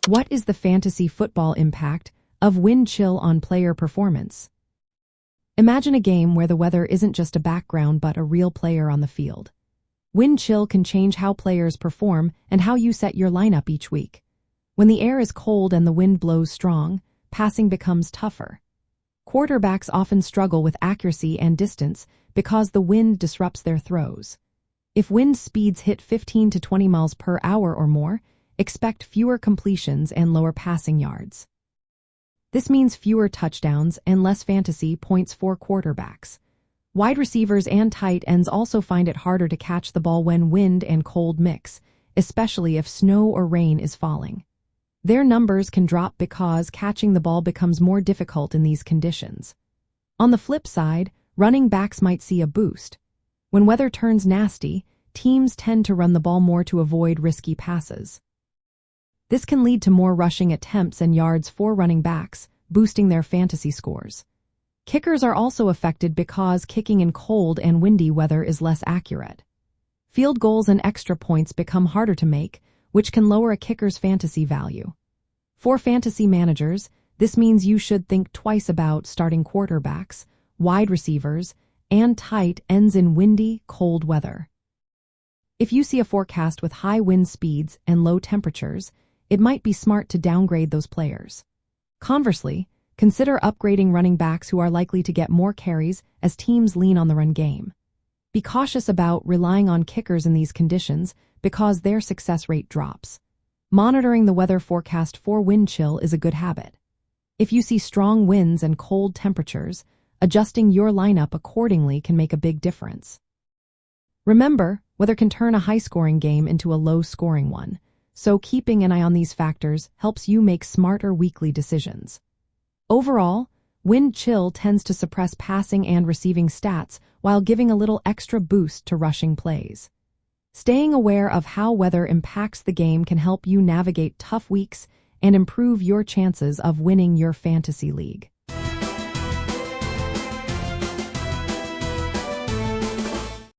What is the fantasy football impact of wind chill on player performance? Imagine a game where the weather isn't just a background but a real player on the field. Wind chill can change how players perform and how you set your lineup each week. When the air is cold and the wind blows strong, passing becomes tougher. Quarterbacks often struggle with accuracy and distance because the wind disrupts their throws. If wind speeds hit 15 to 20 miles per hour or more, expect fewer completions and lower passing yards. This means fewer touchdowns and less fantasy points for quarterbacks. Wide receivers and tight ends also find it harder to catch the ball when wind and cold mix, especially if snow or rain is falling. Their numbers can drop because catching the ball becomes more difficult in these conditions. On the flip side, running backs might see a boost. When weather turns nasty, teams tend to run the ball more to avoid risky passes. This can lead to more rushing attempts and yards for running backs, boosting their fantasy scores. Kickers are also affected because kicking in cold and windy weather is less accurate. Field goals and extra points become harder to make, which can lower a kicker's fantasy value. For fantasy managers, this means you should think twice about starting quarterbacks, wide receivers, and tight ends in windy, cold weather. If you see a forecast with high wind speeds and low temperatures, it might be smart to downgrade those players. Conversely, consider upgrading running backs who are likely to get more carries as teams lean on the run game. Be cautious about relying on kickers in these conditions because their success rate drops. Monitoring the weather forecast for wind chill is a good habit. If you see strong winds and cold temperatures, adjusting your lineup accordingly can make a big difference. Remember, weather can turn a high-scoring game into a low-scoring one, so keeping an eye on these factors helps you make smarter weekly decisions. Overall, wind chill tends to suppress passing and receiving stats while giving a little extra boost to rushing plays. Staying aware of how weather impacts the game can help you navigate tough weeks and improve your chances of winning your fantasy league.